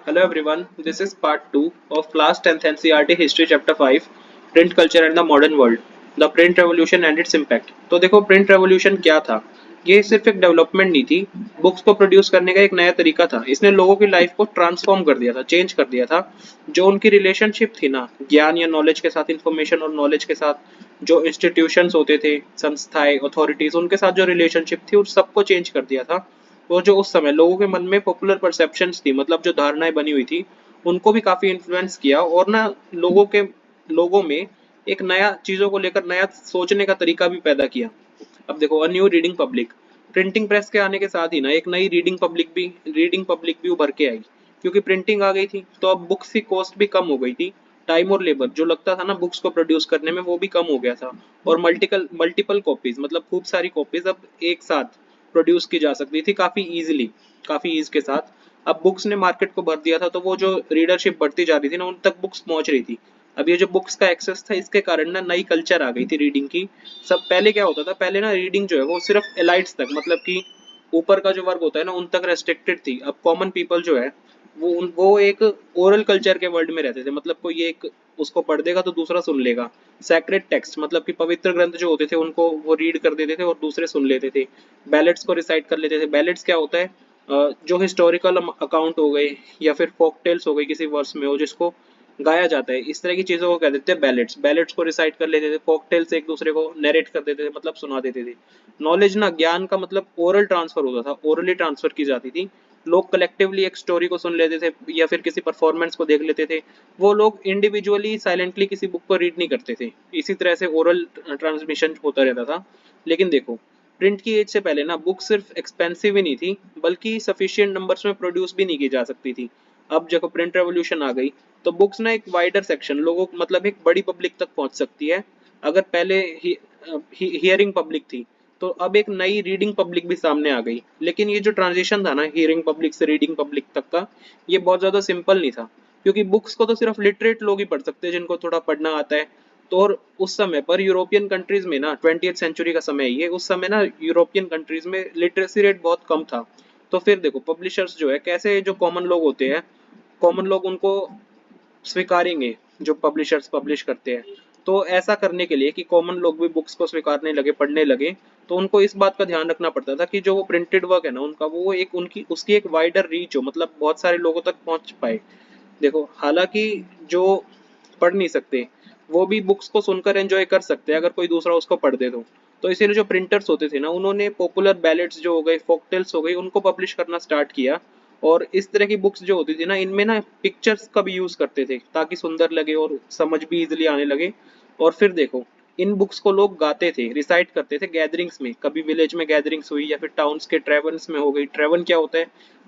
Hello everyone, this is part 2 of class 10th NCERT History Chapter 5 Print Culture and the Modern World The Print Revolution and its Impact। तो देखो print revolution क्या था। ये सिर्फ एक development नहीं थी, बुक्स को प्रोड्यूस करने का एक नया तरीका था। इसने लोगों की लाइफ को ट्रांसफॉर्म कर दिया था, चेंज कर दिया था। जो उनकी रिलेशनशिप थी ना ज्ञान या नॉलेज के साथ, इंफॉर्मेशन और नॉलेज के साथ, जो इंस्टीट्यूशंस होते थे, संस्थाएं, अथॉरिटीज, उनके साथ जो रिलेशनशिप थी उस सबको चेंज कर दिया था। वो जो उस समय लोगों के मन में पॉपुलर परसेप्शंस थी, मतलब जो धारणाएं बनी हुई थी, उनको भी काफी इन्फ्लुएंस किया और ना लोगों में एक नया चीजों को लेकर नया सोचने का तरीका भी पैदा किया। अब देखो, a new reading public. Printing press के आने के साथ ही ना एक नई रीडिंग पब्लिक भी उभर के आई। क्योंकि प्रिंटिंग आ गई थी तो अब बुक्स की कॉस्ट भी कम हो गई थी। टाइम और लेबर जो लगता था ना बुक्स को प्रोड्यूस करने में, वो भी कम हो गया था। और मल्टीपल मल्टीपल कॉपीज, मतलब खूब सारी कॉपीज अब एक साथ प्रोड्यूस की जा सकती थी काफी इजीली, काफी ईज के साथ। अब बुक्स ने मार्केट को भर दिया था, तो वो जो रीडरशिप बढ़ती जा रही थी ना, उन तक बुक्स पहुंच रही थी। अब ये जो बुक्स का एक्सेस था, इसके कारण ना नई कल्चर आ गई थी रीडिंग की। सब पहले क्या होता था, पहले ना रीडिंग जो है वो सिर्फ एलाइट्स तक, मतलब कि ऊपर का जो वर्ग होता है ना, उन तक रेस्ट्रिक्टेड थी। अब कॉमन पीपल जो है वो एक ओरल कल्चर के वर्ल्ड में रहते थे। मतलब कोई एक उसको पढ़ देगा तो दूसरा सुन लेगा। सैक्रेड टेक्स्ट, मतलब कि पवित्र ग्रंथ जो होते थे उनको वो रीड कर देते थे और दूसरे सुन लेते थे। बैलेट्स को रिसाइट कर लेते थे। बैलेट्स क्या होता है, जो हिस्टोरिकल अकाउंट हो गए या फिर फोक टेल्स हो गए, किसी वर्स में हो जिसको गाया जाता है, इस तरह की चीजों को कह देते हैं बैलेट्स। बैलेट्स को रिसाइट कर लेते थे, फोक टेल्स एक दूसरे को नरेट कर देते थे, मतलब सुना देते थे। नॉलेज ना, ज्ञान का मतलब ओरल ट्रांसफर होता था, ओरली ट्रांसफर की जाती थी। लोग कलेक्टिवली एक स्टोरी को सुन लेते थे या फिर किसी परफॉर्मेंस को देख लेते थे। वो लोग इंडिविजुअली साइलेंटली किसी बुक को रीड नहीं करते थे। इसी तरह से ओरल ट्रांसमिशन होता रहता था। लेकिन देखो, प्रिंट की एज से पहले ना बुक सिर्फ एक्सपेंसिव ही नहीं थी, बल्कि सफिशिएंट नंबर्स में प्रोड्यूस भी नहीं की जा सकती थी। अब जब प्रिंट रेवोल्यूशन आ गई तो बुक्स ना एक वाइडर सेक्शन लोगों, मतलब एक बड़ी पब्लिक तक पहुंच सकती है। अगर पहले हियरिंग पब्लिक थी, तो अब एक नई रीडिंग पब्लिक भी सामने आ गई। लेकिन ये जो ट्रांजिशन था ना हियरिंग पब्लिक से रीडिंग पब्लिक तक का, ये बहुत ज्यादा सिंपल नहीं था। क्योंकि बुक्स को तो सिर्फ लिटरेट लोग ही पढ़ सकते हैं, जिनको थोड़ा पढ़ना आता है। तो और उस समय पर यूरोपियन कंट्रीज में ना, 20th सेंचुरी का समय है ये, उस समय ना यूरोपियन कंट्रीज में लिटरेसी रेट बहुत कम था। तो फिर देखो, पब्लिशर्स जो है कैसे, जो कॉमन लोग होते हैं, कॉमन लोग उनको स्वीकारेंगे जो पब्लिशर्स पब्लिश करते हैं। तो ऐसा करने के लिए कि कॉमन लोग भी बुक्स को स्वीकारने लगे, पढ़ने लगे, तो उनको इस बात का ध्यान रखना पड़ता था कि जो वो प्रिंटेड वर्क है ना उनका, वो एक उनकी उसकी एक वाइडर रीच हो, मतलब बहुत सारे लोगों तक पहुंच पाए। देखो, हालांकि जो पढ़ नहीं सकते वो भी बुक्स को सुनकर एंजॉय कर सकते हैं, अगर कोई दूसरा उसको पढ़ दे तो इसीलिए जो प्रिंटर्स होते थे ना, उन्होंने पॉपुलर बैलेट्स जो हो गए, फोकटेल्स हो गई, उनको पब्लिश करना स्टार्ट किया। और इस तरह की बुक्स जो होती थी ना, इनमें ना पिक्चर्स का भी यूज करते थे ताकि सुंदर लगे और समझ भी इजिली आने लगे। और फिर देखो, इन बुक्स को लोग गाते थे, रिसाइट करते थे गैदरिंग्स में। कभी विलेज में गैदरिंग्स हुई या फिर टाउन्स के ट्रेवन्स में हो गई। ट्रेवन क्या होता है?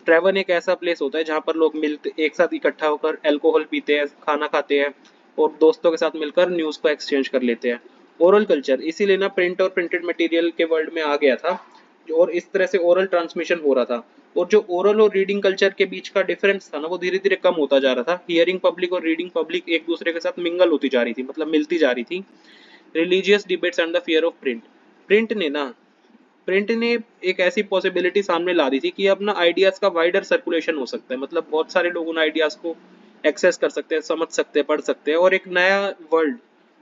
ट्रेवन एक ऐसा प्लेस होता है जहाँ पर लोग मिलते, एक साथ इकट्ठा होकर अल्कोहल पीते हैं, खाना खाते हैं और दोस्तों के साथ मिलकर न्यूज को एक्सचेंज कर लेते हैं। ओरल कल्चर इसीलिए ना प्रिंट और प्रिंटेड मटेरियल के वर्ल्ड में आ गया था। और इस तरह से ओरल ट्रांसमिशन हो रहा था। और जो ओरल और रीडिंग कल्चर के बीच का डिफरेंस था ना, वो धीरे धीरे कम होता जा रहा था। हियरिंग पब्लिक और रीडिंग पब्लिक एक दूसरे के साथ मिंगल होती जा रही थी, मतलब मिलती जा रही थी। Religious debates and the fear of print. Print ने ना प्रिंट ने एक ऐसी पॉसिबिलिटी सामने ला दी थी कि अब ना आइडियाज का वाइडर सर्कुलेशन हो सकता है। मतलब बहुत सारे लोग उन आइडियाज को एक्सेस कर सकते हैं, समझ सकते हैं, पढ़ सकते हैं, और एक नया वर्ल्ड,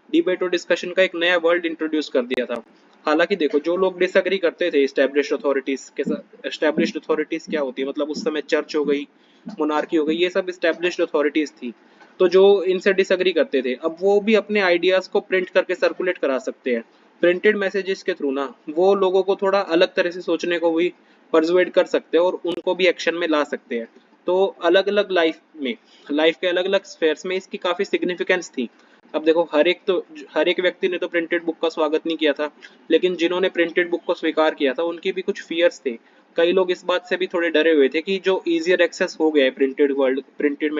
डिबेट और डिस्कशन का एक नया वर्ल्ड इंट्रोड्यूस कर दिया था। हालांकि देखो, जो लोग डिसएग्री करते थे एस्टेब्लिश्ड अथॉरिटीज के साथ, एस्टेब्लिश्ड अथॉरिटीज क्या होती है, मतलब उस समय चर्च हो गई, मोनार्की हो गई, ये सब एस्टेब्लिश्ड अथॉरिटीज थी। तो जो इनसे डिसएग्री करते थे, अब वो भी अपने आइडियाज को प्रिंट करके सर्कुलेट करा सकते हैं। प्रिंटेड मैसेजेस के थ्रू ना वो लोगों को थोड़ा अलग तरह से सोचने को भी परसुएड कर सकते हैं और उनको भी एक्शन में ला सकते हैं। तो अलग अलग लाइफ के अलग अलग स्फेयर्स में इसकी काफी सिग्निफिकेंस थी। अब देखो, हर एक व्यक्ति ने तो प्रिंटेड बुक का स्वागत नहीं किया था। लेकिन जिन्होंने प्रिंटेड बुक को स्वीकार किया था, उनकी भी कुछ फियर्स थे। कई लोग इस बात से भी थोड़े डरे हुए थे कि जो इजियर एक्सेस हो गया है प्रिंटेड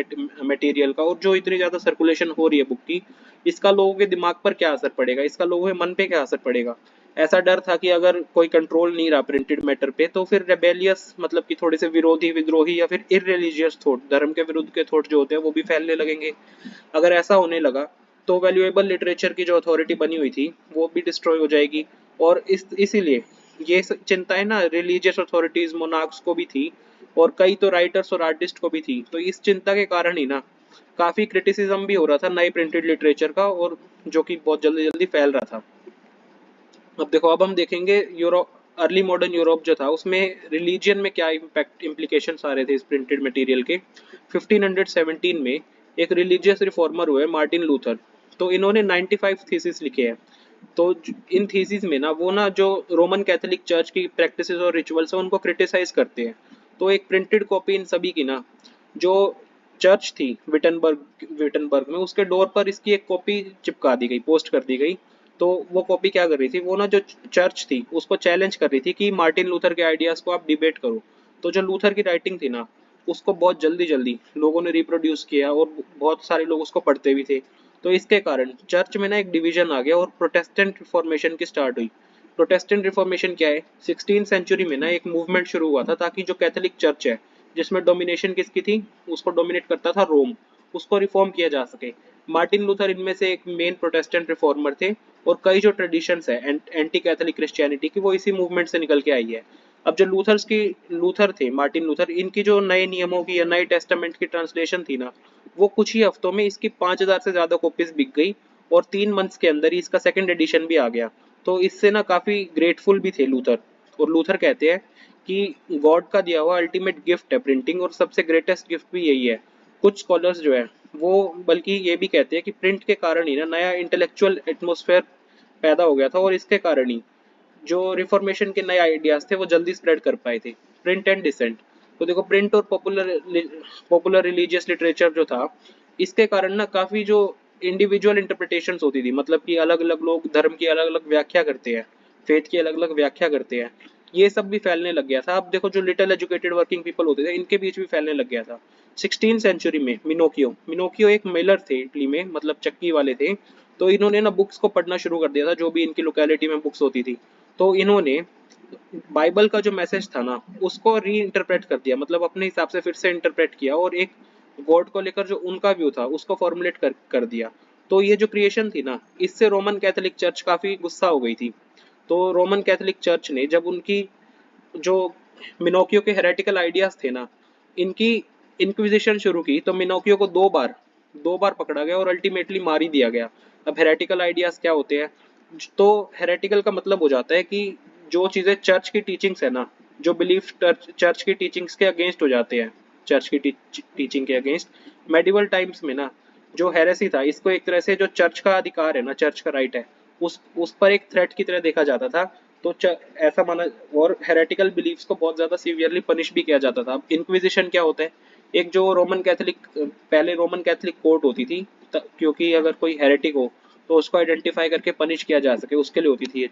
मटेरियल का, और जो इतनी ज्यादा सर्कुलेशन हो रही है बुक की, इसका लोगों के दिमाग पर क्या असर पड़ेगा, इसका लोगों के मन पे क्या असर पड़ेगा। ऐसा डर था कि अगर कोई कंट्रोल नहीं रहा प्रिंटेड मैटर पे, तो फिर रेबेलियस, मतलब कि थोड़े से विरोधी, विद्रोही या फिर इररिलीजियस थॉट, धर्म के विरुद्ध के थॉट जो होते हैं वो भी फैलने लगेंगे। अगर ऐसा होने लगा तो वैल्यूएबल लिटरेचर की जो अथॉरिटी बनी हुई थी वो भी डिस्ट्रॉय हो जाएगी। और इसीलिए ये चिंताएं ना रिलीजियस अथॉरिटीज, मोनार्क्स को भी थी और कई तो राइटर्स और आर्टिस्ट को भी थी। तो इस चिंता के कारण ही ना काफी क्रिटिसिज्म भी हो रहा था नए प्रिंटेड लिटरेचर का, और जो कि बहुत जल्दी जल्दी फैल रहा था। अब देखो, अब हम देखेंगे यूरोप, अर्ली मॉडर्न यूरोप जो था उसमें रिलीजियन में क्या इम्पैक्ट इम्प्लीकेशंस आ रहे थे इस प्रिंटेड मटेरियल के। 1517 में एक रिलीजियस रिफॉर्मर हुए मार्टिन लूथर। तो इन्होंने 95 थीसिस लिखे हैं। तो इन थीसिस में ना वो ना जो रोमन कैथोलिक चर्च की प्रैक्टिसेस और रिचुअल्स हैं उनको क्रिटिसाइज करते हैं। तो एक प्रिंटेड कॉपी इन सभी की ना जो चर्च थी विटनबर्ग विटनबर्ग में, उसके डोर पर इसकी एक कॉपी चिपका दी गई, पोस्ट कर दी गई। तो वो कॉपी क्या कर रही थी, वो ना जो चर्च थी उसको चैलेंज कर रही थी कि मार्टिन लूथर के आइडियाज को आप डिबेट करो। तो जो लूथर की राइटिंग थी ना उसको बहुत जल्दी जल्दी लोगों ने रिप्रोड्यूस किया और बहुत सारे लोग उसको पढ़ते भी थे। तो इसके कारण चर्च में ना एक डिवीजन आ गया और प्रोटेस्टेंट रिफॉर्मेशन की स्टार्ट हुई। प्रोटेस्टेंट रिफॉर्मेशन क्या है, 16 सेंचुरी में ना एक मूवमेंट शुरू हुआ था ताकि जो कैथोलिक चर्च है जिसमें डोमिनेशन किसकी थी, उसको डोमिनेट करता था रोम, उसको रिफॉर्म किया जा सके। मार्टिन लूथर इनमें से एक मेन प्रोटेस्टेंट रिफॉर्मर थे। और कई जो ट्रेडिशंस है एंटी कैथोलिक क्रिश्चियनिटी की वो इसी मूवमेंट से निकल के आई है। अब जो लूथर थे, मार्टिन लूथर, इनकी जो नए नियमों की या नए टेस्टामेंट की ट्रांसलेशन थी ना वो कुछ ही हफ्तों में इसकी 5000 से ज्यादा कॉपीज बिक गई। और 3 मंथ्स के अंदर ही इसका सेकंड एडिशन भी आ गया। तो इससे ना काफी ग्रेटफुल भी थे लूथर। और लूथर कहते हैं कि गॉड का दिया हुआ अल्टीमेट गिफ्ट है प्रिंटिंग, और सबसे ग्रेटेस्ट गिफ्ट भी यही है। कुछ स्कॉलर्स जो है वो बल्कि ये भी कहते हैं कि प्रिंट के कारण ही ना नया इंटेलेक्चुअल एटमॉस्फेयर पैदा हो गया था, और इसके कारण ही जो रिफॉर्मेशन के नए आइडियाज थे वो जल्दी स्प्रेड कर पाए थे। Print and decent. तो देखो, प्रिंट और पॉपुलर रिलीजियस लिटरेचर जो था इसके कारण ना काफी जो इंडिविजुअल इंटरप्रिटेशंस होती थी, मतलब कि अलग अलग लोग धर्म की अलग अलग व्याख्या करते हैं, फेथ की अलग अलग व्याख्या करते हैं, ये सब भी फैलने लग गया था। अब देखो, जो लिटिल एजुकेटेड वर्किंग पीपल होते थे इनके बीच भी फैलने लग गया था। 16 सेंचुरी में मिनोकियो एक मेलर थे इटली में, मतलब चक्की वाले थे। तो इन्होंने ना बुक्स को पढ़ना शुरू कर दिया था, जो भी इनकी लोकेलिटी में बुक्स होती थी। तो इन्होंने बाइबल का जो मैसेज था ना उसको री इंटरप्रेट कर दिया, मतलब अपने हिसाब से फिर से इंटरप्रेट किया, और एक गॉड को लेकर जो उनका व्यू था उसको फॉर्मुलेट कर दिया। तो ये जो क्रिएशन थी ना इससे रोमन कैथोलिक चर्च काफी गुस्सा हो गई थी। तो रोमन कैथोलिक चर्च ने जब उनकी जो मिनोकियो के हेरेटिकल आइडियाज थे ना इनकी इंक्विजिशन शुरू की, तो मिनोकियो को दो बार पकड़ा गया और अल्टीमेटली मार ही दिया गया। अब हेरेटिकल आइडियाज क्या होते हैं, तो हेरेटिकल का मतलब हो जाता है कि जो चीजें चर्च की टीचिंग्स है ना, जो बिलीफ चर्च की टीचिंग्स के अगेंस्ट हो जाते हैं, चर्च की टीचिंग के अगेंस्ट। मेडिवल टाइम्स में ना जो हेरेसी था इसको एक तरह से जो चर्च का अधिकार है ना, चर्च का राइट है, उस पर एक थ्रेट की तरह देखा जाता था। तो ऐसा माना, और हेरेटिकल बिलीफ्स को बहुत ज्यादा सीवियरली पनिश भी किया जाता था। अब इंक्विजिशन क्या होता है, एक जो रोमन कैथोलिक, पहले रोमन कैथोलिक कोर्ट होती थी, क्योंकि अगर कोई हेरेटिक हो तो उसको आइडेंटिफाई करके पनिश किया जा सके उसके लिए होती थी ये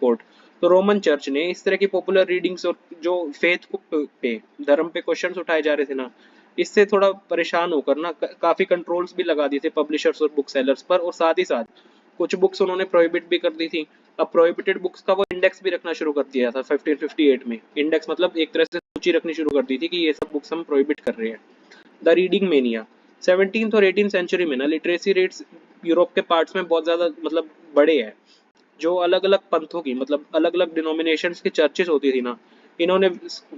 कोर्ट। तो रोमन चर्च ने इस तरह की पॉपुलर रीडिंग्स और जो फेथ पे, धर्म पे क्वेश्चंस उठाए जा रहे थे ना, इससे थोड़ा परेशान होकर ना काफी कंट्रोल्स भी लगा दिए थे पब्लिशर्स और बुक सेलर्स पर, और साथ ही साथ कुछ बुक्स उन्होंने प्रोहिबिट भी कर दी थी। अब प्रोहिबिटेड बुक्स का वो इंडेक्स भी रखना शुरू कर दिया था 1558 में। इंडेक्स मतलब एक तरह से सूची रखनी शुरू कर दी थी कि ये सब बुक्स हम प्रोहिबिट कर रहे हैं। The reading mania. 17th और 18th सेंचुरी में ना लिटरेसी रेट्स यूरोप के पार्ट्स में बहुत ज्यादा मतलब बड़े हैं। जो अलग अलग पंथों की, मतलब अलग अलग डिनोमिनेशंस की चर्चेस होती थी ना, इन्होंने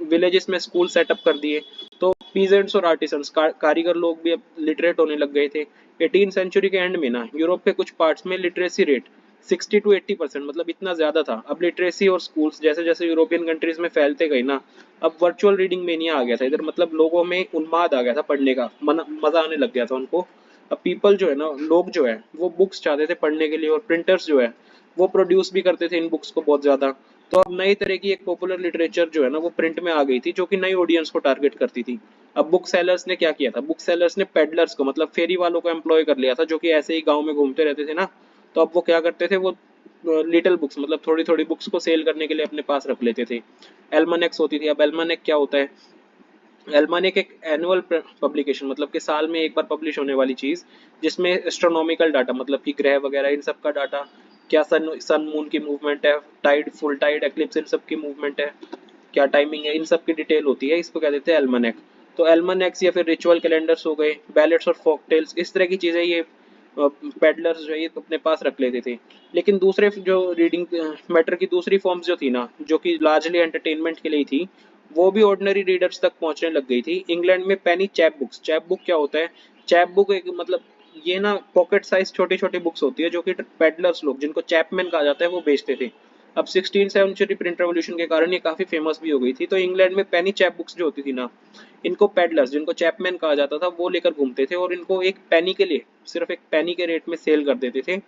विलेजेस में स्कूल सेटअप कर दिए। तो पीजेंट्स और आर्टिसंस कारीगर लोग भी अब लिटरेट होने लग गए थे। 18 सेंचुरी के एंड में ना यूरोप के कुछ पार्ट्स में लिटरेसी रेट 60 to 80%, मतलब इतना ज्यादा था। अब लिटरेसी और स्कूल्स जैसे जैसे यूरोपियन कंट्रीज में फैलते गए ना, अब वर्चुअल रीडिंग मेनिया आ गया था इधर, मतलब लोगों में उन्माद आ गया था पढ़ने का, मजा आने लग गया था उनको। अब पीपल जो है ना, लोग जो है वो बुक्स चाहते थे पढ़ने के लिए, और प्रिंटर्स जो है वो प्रोड्यूस भी करते थे इन बुक्स को बहुत ज्यादा। तो अब नई तरह की एक पॉपुलर लिटरेचर जो है ना वो प्रिंट में आ गई थी, जो कि नई ऑडियंस को टारगेट करती थी। अब बुक सेलर्स ने क्या किया था, बुक सेलर्स ने पेडलर्स को, मतलब फेरी वालों को एम्प्लॉय कर लिया था, जो कि ऐसे ही गाँव में घूमते रहते थे ना। तो अब वो क्या करते थे, वो लिटिल बुक्स, मतलब थोड़ी थोड़ी बुक्स को सेल करने के लिए अपने पास रख लेते थे। एल्मानेक्स होती थी। अब एल्मानेक क्या होता है, एल्मानिक एक एनुअल पब्लिकेशन, मतलब कि साल में एक बार पब्लिश होने वाली चीज, जिसमें एस्ट्रोनॉमिकल डाटा, मतलब कि ग्रह वगैरह इन सब का डाटा, क्या सन मून की मूवमेंट है, टाइड फुल टाइड एक्लिप्स इन सब की मूवमेंट है, क्या टाइमिंग है, इन सब की डिटेल होती है, इसको क्या देते हैं एल्मानेक। तो एल्मानेक्स या फिर रिचुअल कैलेंडर्स हो गए, बैलेट्स और फोकटेल्स, इस तरह की चीजें ये पेडलर्स जो है ये अपने पास रख लेते थे। लेकिन दूसरे जो रीडिंग मैटर की दूसरी फॉर्म्स जो थी ना, जो कि लार्जली एंटरटेनमेंट के लिए थी, वो भी ऑर्डिनरी रीडर्स तक पहुंचने लग गई थी। इंग्लैंड में पेनी चैप बुक क्या होता है? चैप बुक एक मतलब ये ना पॉकेट साइज छोटी छोटी बुक्स होती है जो कि पेडलर्स लोग जिनको चैपमैन कहा जाता है वो बेचते थे। अब 16th सेंचुरी प्रिंट रेवोल्यूशन के कारण ये काफी फेमस भी हो गई थी। तो इंग्लैंड में पेनी चैप बुक्स जो होती थी ना, इनको पेडलर्स जिनको चैपमैन कहा जाता था वो लेकर घूमते थे और इनको एक पेनी के लिए, सिर्फ एक पेनी के रेट में सेल कर देते थे।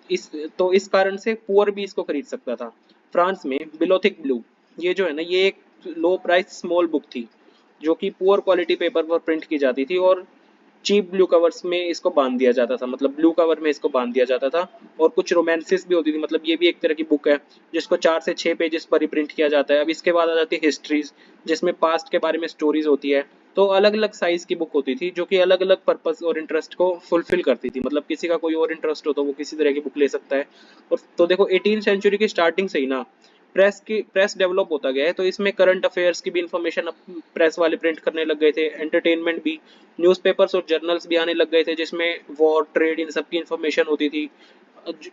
इस तो इस कारण से पुअर भी इसको खरीद सकता था। फ्रांस में बिलोथिक ब्लू, ये जो है ना ये एक लो प्राइस स्मॉल बुक थी जो कि पुअर क्वालिटी पेपर पर प्रिंट की जाती थी और चीप ब्लू कवर्स में इसको बांध दिया जाता था, मतलब ब्लू कवर में इसको बांध दिया जाता था। और कुछ रोमांसेस भी होती थी, मतलब ये भी एक तरह की बुक है जिसको 4 से 6 पेजेस पर ही प्रिंट किया जाता है। अब इसके बाद आ जाती है हिस्ट्रीज, जिसमें पास्ट के बारे में स्टोरीज होती है। तो अलग अलग साइज की बुक होती थी जो कि अलग अलग पर्पस और इंटरेस्ट को फुलफिल करती थी, मतलब किसी का कोई और इंटरेस्ट हो तो वो किसी तरह की बुक ले सकता है। और तो देखो 18th सेंचुरी की स्टार्टिंग से ही ना प्रेस डेवलप होता गया है। तो इसमें करंट अफेयर्स की भी इंफॉर्मेशन प्रेस वाले प्रिंट करने लग गए थे, एंटरटेनमेंट भी, न्यूज़पेपर्स और जर्नल्स भी आने लग गए थे जिसमें वॉर ट्रेड इन सब की इंफॉर्मेशन होती थी।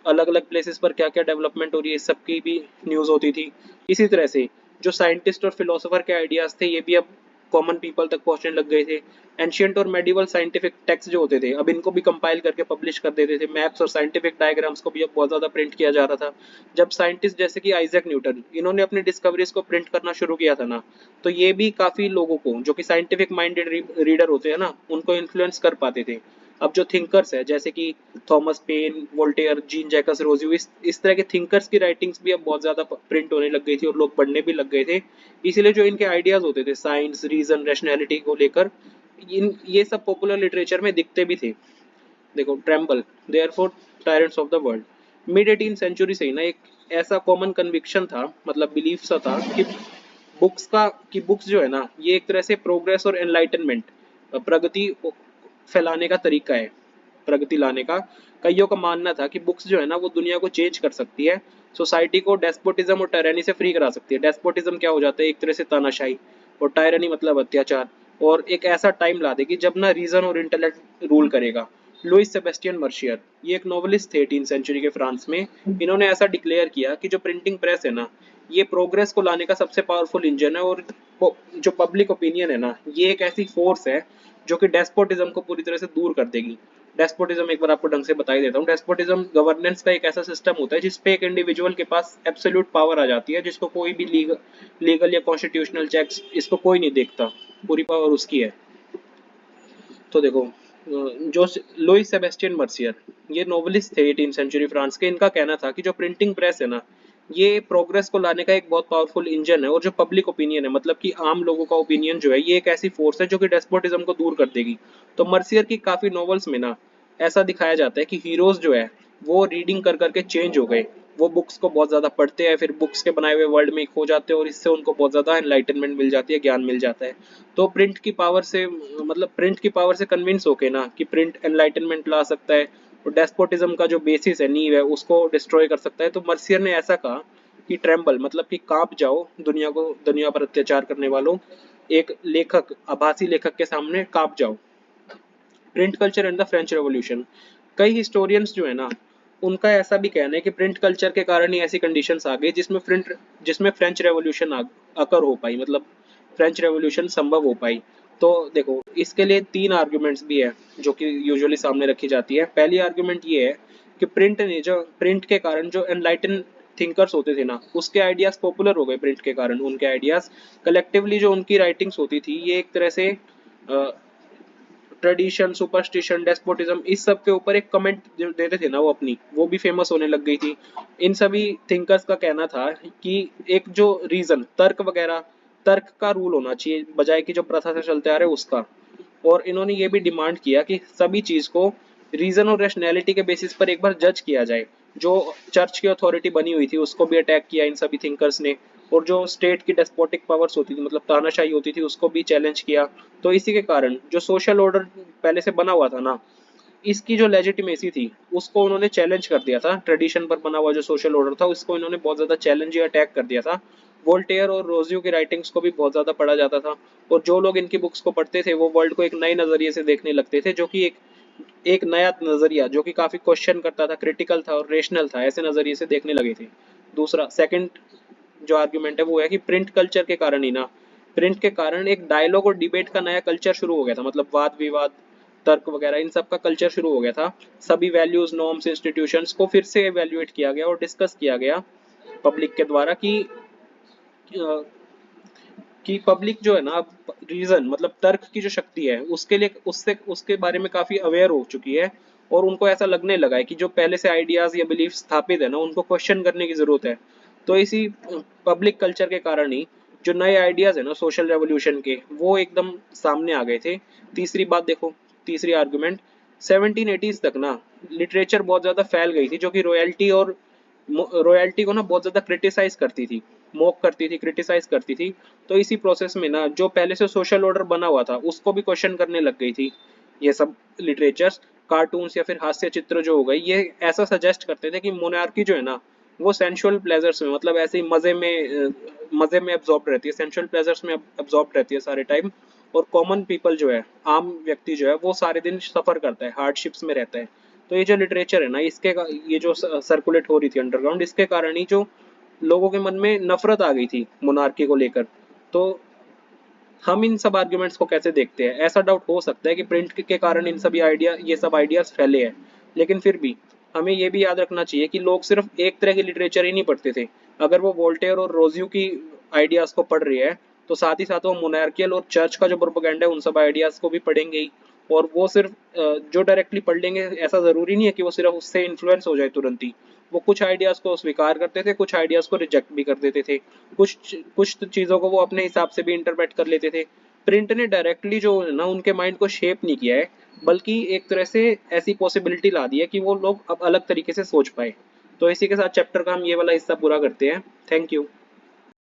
अलग अलग प्लेसेस पर क्या क्या डेवलपमेंट हो रही है इस सब की भी न्यूज़ होती थी। इसी तरह से जो साइंटिस्ट और फिलोसोफर के आइडियाज थे ये भी अब कॉमन पीपल तक पहुंचने लग गए थे। एंशियंट और मेडिवल साइंटिफिक टेक्स्ट जो होते थे अब इनको भी कंपाइल करके पब्लिश कर देते थे। मैप्स और साइंटिफिक डायग्राम्स को भी अब बहुत ज्यादा प्रिंट किया जा रहा था। जब साइंटिस्ट जैसे कि आइजैक न्यूटन इन्होंने अपनी डिस्कवरीज को प्रिंट करना शुरू किया था ना, तो ये भी काफी लोगों को जो कि साइंटिफिक माइंडेड रीडर होते हैं ना उनको इन्फ्लुएंस कर पाते थे। अब जो थिंकर्स है जैसे कि Thomas Paine, Voltaire, Jean Jacques Rousseau, इस तरह के थिंकर्स की राइटिंग्स भी अब बहुत ज्यादा प्रिंट होने लग गई थी और लोग पढ़ने भी लग गए थे। इसीलिए जो इनके आइडियाज होते थे साइंस, रीजन, रैशनैलिटी को लेकर, इन ये सब पॉपुलर लिटरेचर में दिखते भी थे। देखो tremble, therefore tyrants of the world, mid 18th century से ही ना एक ऐसा कॉमन कन्विक्शन था, मतलब बिलीफ सा था कि बुक्स जो है ना ये एक तरह से प्रोग्रेस और एनलाइटनमेंट, प्रगति फैलाने का तरीका है, प्रगति लाने का। कईयों का मानना था कि बुक्स जो है ना वो दुनिया को चेंज कर सकती है, सोसाइटी को डेस्पोटिज्म और टायरानी से फ्री करा सकती है। डेस्पोटिज्म क्या हो जाता है? एक तरह से तानाशाही, और टायरानी मतलब अत्याचार, और एक ऐसा टाइम ला देगी जब ना रीजन और इंटेलेक्ट रूल करेगा। लुइस सेबेस्टियन मर्शियर, ये एक नॉवलिस्ट थे 18th सेंचुरी के फ्रांस में। इन्होंने ऐसा डिक्लेयर किया कि जो प्रिंटिंग प्रेस है ना ये प्रोग्रेस को लाने का सबसे पावरफुल इंजन है, और जो पब्लिक ओपिनियन है ना ये एक ऐसी फोर्स है जो कि डेस्पोटिज्म को पूरी तरह से दूर कर देगी। डेस्पोटिज्म एक बार आपको ढंग से बता ही देता हूँ। डेस्पोटिज्म गवर्नेंस का एक ऐसा सिस्टम होता है जिसपे एक इंडिविजुअल के पास एब्सोल्यूट पावर आ जाती है, जिसको कोई भी लीगल या कॉन्स्टिट्यूशनल चेक्स इसको कोई नहीं देखता, पूरी पावर उसकी है। तो देखो जो लुइस सेबेस्टियन मर्सियर, ये नोवेलिस्ट थे 18th सेंचुरी फ्रांस के। इनका कहना था कि जो प्रिंटिंग प्रेस है ना ये प्रोग्रेस को लाने का एक बहुत पावरफुल इंजन है, और जो पब्लिक ओपिनियन है मतलब कि आम लोगों का ओपिनियन जो है ये एक ऐसी फोर्स है जो कि डेस्पोटिज्म को दूर कर देगी। तो मर्सियर की काफी नॉवेल्स में ना ऐसा दिखाया जाता है कि हीरोज जो है वो रीडिंग कर करके चेंज हो गए। वो बुक्स को बहुत ज्यादा पढ़ते हैं, फिर बुक्स के बनाए हुए वर्ल्ड में खो जाते हैं और इससे उनको बहुत ज्यादा एनलाइटनमेंट मिल जाती है, ज्ञान मिल जाता है। तो प्रिंट की पावर से, मतलब प्रिंट की पावर से कन्विंस होके ना कि प्रिंट एनलाइटनमेंट ला सकता है और डेस्पोटिज्म का जो बेसिस है, नींव है, उसको डिस्ट्रॉय कर सकता है। तो मर्सियर ने ऐसा कहा कि ट्रेम्बल मतलब कि कांप जाओ दुनिया पर अत्याचार करने वालों, एक लेखक, आभासी लेखक के सामने कांप जाओ। Print culture and the French revolution, कई हिस्टोरियंस जो है ना उनका ऐसा भी कहना है कि प्रिंट कल्चर के कारण ही ऐसी कंडीशंस आ गई जिसमें फ्रेंच रेवोल्यूशन अकर हो पाई, मतलब फ्रेंच रेवोल्यूशन संभव हो पाई। तो देखो इसके लिए 3 आर्ग्यूमेंट्स भी है जो कि यूजुअली सामने रखी जाती है। पहली आर्ग्यूमेंट ये है कि प्रिंट के कारण जो एनलाइटन थिंकर्स होते थे ना उसके आइडियाज पॉपुलर हो गए। प्रिंट के कारण उनके आइडियाज कलेक्टिवली जो उनकी राइटिंग्स होती थी ये एक तरह से ट्रेडिशन, सुपरस्टिशन, डेस्पोटिज्म, इस सब के ऊपर एक कमेंट जो देते थे ना वो अपनी, वो भी फेमस होने लग गई थी। इन सभी थिंकर्स का कहना था कि एक जो रीजन, तर्क वगैरह, तर्क का रूल होना चाहिए बजाय कि जो प्रथा से चलते आ रहे उसका। और इन्होंने ये भी डिमांड किया कि सभी चीज को रीजन और रैशनैलिटी के बेसिस पर एक बार जज किया जाए। जो चर्च की अथॉरिटी बनी हुई थी उसको भी अटैक किया इन सभी थिंकर्स ने, और जो स्टेट की डेस्पोटिक पावर्स होती थी, मतलब तानाशाही होती थी, उसको भी चैलेंज किया। तो इसी के कारण जो सोशल ऑर्डर पहले से बना हुआ था ना इसकी जो लेजिटिमेसी थी उसको उन्होंने चैलेंज कर दिया था। ट्रेडिशन पर बना हुआ जो सोशल ऑर्डर था उसको इन्होंने बहुत ज्यादा चैलेंज या अटैक कर दिया था। वोल्टेयर और रोजियो की राइटिंग्स को भी बहुत ज्यादा पढ़ा जाता था, और जो लोग इनकी बुक्स को पढ़ते थे वो वर्ल्ड को एक नए नजरिए से देखने लगते थे, जो कि एक नया नजरिया जो कि काफी क्वेश्चन करता था, क्रिटिकल था और रेशनल था, ऐसे नजरिए से देखने लगे थे। दूसरा सेकंड जो आर्गुमेंट है वो है कि प्रिंट कल्चर के कारण ही ना प्रिंट के कारण एक डायलॉग और डिबेट का नया कल्चर शुरू हो गया था, मतलब वाद विवाद, तर्क वगैरह इन सब का कल्चर शुरू हो गया था। सभी वैल्यूज, नॉर्म्स, इंस्टीट्यूशंस को फिर से एवेल्युएट किया गया और डिस्कस किया गया पब्लिक के द्वारा कि पब्लिक जो है ना अब रीजन मतलब तर्क की जो शक्ति है उसके लिए उससे उसके बारे में काफी अवेयर हो चुकी है, और उनको ऐसा लगने लगा है कि जो पहले से आइडियाज या बिलीफ स्थापित है ना उनको क्वेश्चन करने की जरूरत है। तो इसी पब्लिक कल्चर के कारण ही जो नए आइडियाज है ना सोशल रेवोल्यूशन के वो एकदम सामने आ गए थे। तीसरी बात देखो, तीसरी आर्गुमेंट, 1780s तक ना लिटरेचर बहुत ज्यादा फैल गई थी जो कि रॉयल्टी को ना बहुत ज्यादा क्रिटिसाइज करती थी, मोक करती थी, क्रिटिसाइज करती थी। तो इसी प्रोसेस में ना जो पहले से सोशल ऑर्डर बना हुआ था उसको भी क्वेश्चन करने लग गई थी ये सब लिटरेचर्स। कार्टून्स या फिर हास्य चित्र जो हो गए ये ऐसा सजेस्ट करते थे कि मोनार्की जो है ना वो सेंशुअल प्लेजर्स में मतलब ऐसे ही मजे में एब्जॉर्ब रहती है, सेंशुअल प्लेजर्स में एब्जॉर्ब रहती है सारे टाइम। और कॉमन पीपल जो है, आम व्यक्ति जो है वो सारे दिन सफर करता है, हार्डशिप्स में रहता है। तो ये जो लिटरेचर है ना ये जो सर्कुलेट हो रही थी अंडरग्राउंड, इसके कारण ही जो लोगों के मन में नफरत आ गई थी मोनार्की को लेकर। तो हम इन सब आर्ग्यूमेंट्स को कैसे देखते हैं? ऐसा डाउट हो सकता है कि प्रिंट के कारण ये सब आइडियाज फैले हैं, लेकिन फिर भी हमें ये भी याद रखना चाहिए कि लोग सिर्फ एक तरह की लिटरेचर ही नहीं पढ़ते थे। अगर वो वोल्टेयर और रोजियो की आइडियाज को पढ़ रही है तो साथ ही साथ वो मोनार्कियल और चर्च का जो प्रोपेगेंडा है उन सब आइडियाज को भी पढ़ेंगे ही। और वो सिर्फ जो डायरेक्टली पढ़ लेंगे ऐसा जरूरी नहीं है कि वो सिर्फ उससे इन्फ्लुएंस हो जाए तुरंत ही। वो कुछ आइडियाज को स्वीकार करते थे, कुछ आइडियाज को रिजेक्ट भी कर देते थे, कुछ चीजों को वो अपने हिसाब से भी इंटरप्रेट कर लेते थे। प्रिंट ने डायरेक्टली जो है ना उनके माइंड को शेप नहीं किया है, बल्कि एक तरह से ऐसी पॉसिबिलिटी ला दी है कि वो लोग अब अलग तरीके से सोच पाए। तो इसी के साथ चैप्टर का हम ये वाला हिस्सा पूरा करते हैं। Thank you.